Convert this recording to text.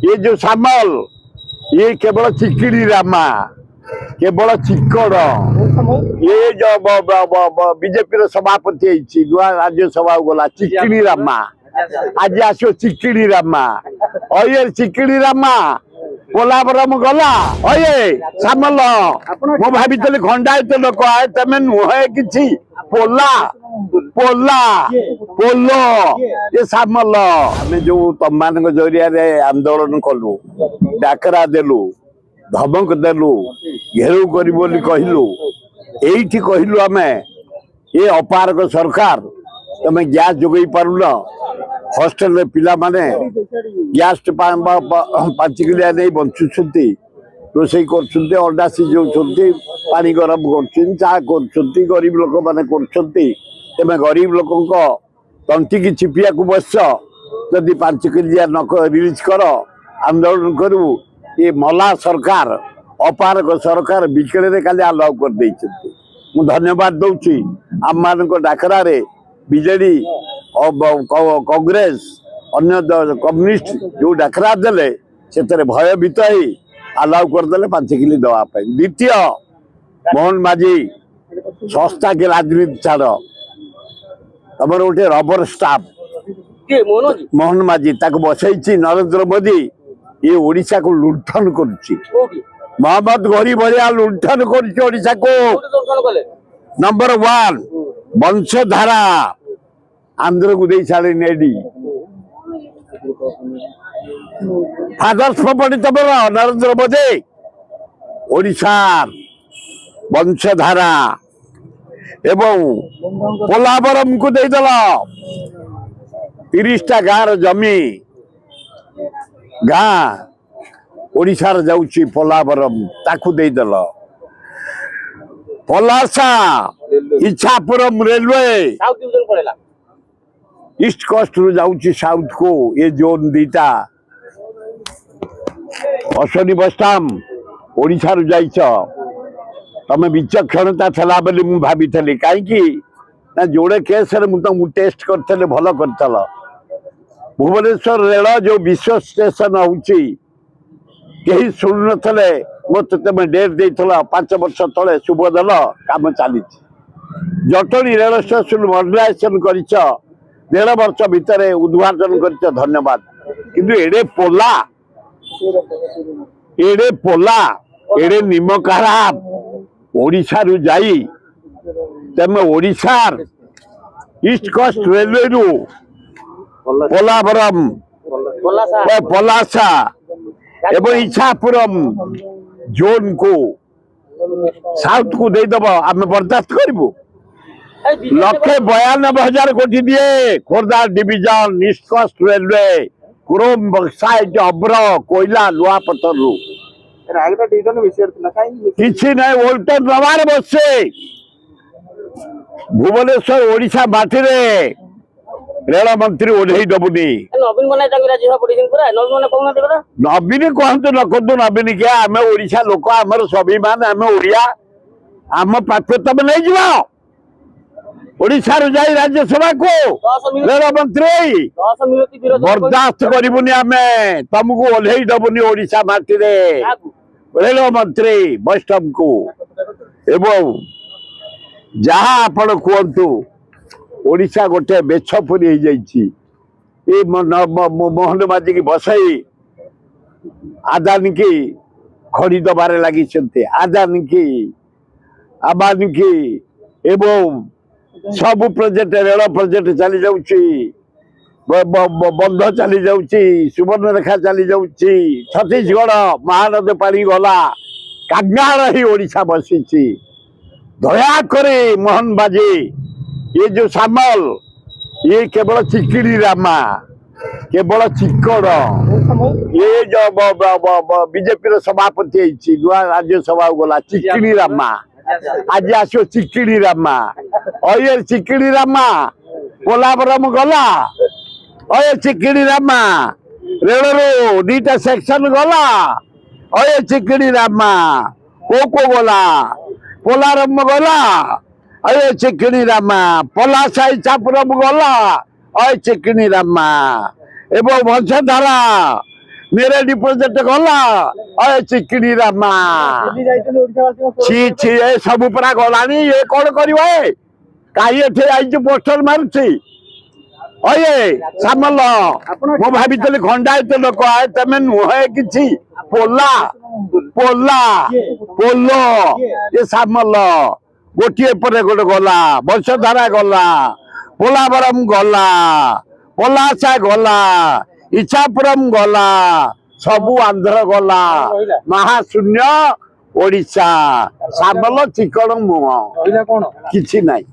ये जो सामल ये केवल चिकिड़ी रामा केवल चिकड़ ये जो बीजेपी सभापति नुआ राज्यसभा गला चिकिड़ी रामा आज आसो चिकिड़ी रामा अये चिकिड़ी रामा पोलावरम गला अये सामल मु भावी खंडायत लोक तमें नुहे कि पोला पोला पोलो ये सामल आम जो तुम मान जरिया आंदोलन कलु डाकरा देलु धमक देलु घेरु कर कहलु ये कहलु आम ये अपारक सरकार तमें गैस जोगई पारुन हॉस्टेल पिला माने गैस 5 किलिया नहीं बंचुंट रोषे कर अंडा सिझाऊँ पानी गरम कर चा कर गरीब लोक मैंने तेमें गरीब लोक तंटी की चिपिया को बस जदि 5 किलिया न रिलीज कर आंदोलन करू ये मला सरकार अपारक सरकार बिकेड़े खाली अलाउ कर मु धन्यवाद दौची आम मान डाकरा बीजेडी कांग्रेस अन्य कम्युनिस्ट जो डाकरा देले से भयभीत ही अलाउ करदे 5 किलो दवाई द्वितीय मोहन माझी संस्था के राजनीति छाड़ तुम गोटे रबर स्टाफ मोहन माझी बसई नरेंद्र मोदी ये ओडिशा को लुंठन कर मोहम्मद गरी भलिया लुंठन कर को नंबर 1 वंशधारा आंध्र को दे सारे नेडी फादर्स प्रॉपर्टी तुम नरेंद्र मोदी ओडिशा वंशधारा एवं पोलावरम को देदेल 30टा गाँव जमी गाँ ओडिशा जाऊँगी पोलावरम ताकू देदेल Palasa Ichchhapuram railway east coast रु जाऊँगी साउथ को ये जोन दीटा अश्वनी बसटाम ओडिशा रु जाइछ तमे विचक्षणता थला बोली मु भाभी थली काईकी ना जोड़े केस रे मु टेस्ट करथले भलो करथल भुवनेश्वर रेल जो विश्व स्टेशन होउची केही सुन नथले मत तमे डेट देथला 5 वर्ष तळे सुबोधन काम चाली जटणी रेल स्टेशन मॉडर्नाइजेशन करिछ 1.5 वर्ष भितर उद्घाटन करिछ धन्यवाद किंतु एडे पोला एडे निमकारा ओडिशा रु जाई तमे ओडिशा ईस्ट कोस्ट रेलवे रु पोलावरम पलासा एवं इच्छापुरम जोन को साउथ को दे दब आम बर्दाश्त करूँ 192,000 कोटी दिए Khordha division east coast railway chrome bauxite अब्र कोयला लुआपथर रु किसी ना ओल्टन रवार बसे भुवनेश्वर ओडिशा माटी रेल मंत्री ओढ़े दबुनी नवीन कहतु न कहतु नवीन क्या आम ओडिशा लोक आमर स्वाभिमान आम ओडिया आम प्राप्य तुम नहीं जाओ ओडिशा रू जाई राज्यसभा को रेल मंत्री बर्दाश्त करूनी आम तुमको ओढ़े दबुनी ओडिशा माटी रेल मंत्री वैष्णव को एवं जहाँ आपण कहतु ओडिशा गोटे बेछपुरी हो जाइए मोहन माझी की बसई आदानी की खड़ी दबारे लगी आदानी की आबादी की एवं सब प्रोजेक्ट रेल प्रोजेक्ट चली जाऊँगी बंध चली जाऊँगी सुवर्णरेखा चली जाऊँगी छत्तीसगढ़ महानदी पानी गला कांगाल ही ओडिशा बसी दया करे मोहन बाजी ये जो सामल ये केवल चिकिड़ी रामा केवल चिकड़ ये जो बीजेपी सभापति नुआ राज्यसभा गला चिकिड़ी रामा आज आसो चिकिड़ी रामा अये चिकिड़ी रामा पोलावरम गला अये चिकिड़ी रामा रेल रो 2टा सेक्शन गला अये चिकिड़ी रामा को गला पोलावरम गला अये चिकिड़ी रामा पलासा इच्छापुरम गला अये चिकिड़ी रामा एवं वंशधारा ନେରେଡି ପ୍ରୋଜେକ୍ଟ ଗଲା ଚିକିଣି ରାମା ଛି ଛି ଏ ସବୁ ପୁରା ଗଲାଣି ଏ କଣ କରିବ କାହିଁ ଏଠି ଆଇଛି ପୋଷ୍ଟର ମାରୁଛି ଅଏ ସାମଲ ମୁଁ ଭାବିଥିଲି ଖଣ୍ଡାୟତ ଲୋକ ତମେ ନୁହେଁ କିଛି ପୋଲା ପୋଲା ପୋଲ ଏ ସାମଲ ଗୋଟିଏ ପରେ ଗୋଟେ ଗଲା ବଂଶଧାରା ଗଲା ପୋଲାବରମ ଗଲା ପଲାସା ଗଲା ଇଚ୍ଛାପୁରମ ଗଲା ସବୁ ଆନ୍ଧ୍ର ଗଲା ମହାଶୂନ୍ୟ ଓଡିଶା ସାମଲ ଚିକଣ ମୁହଁ କିଛି ନାହିଁ।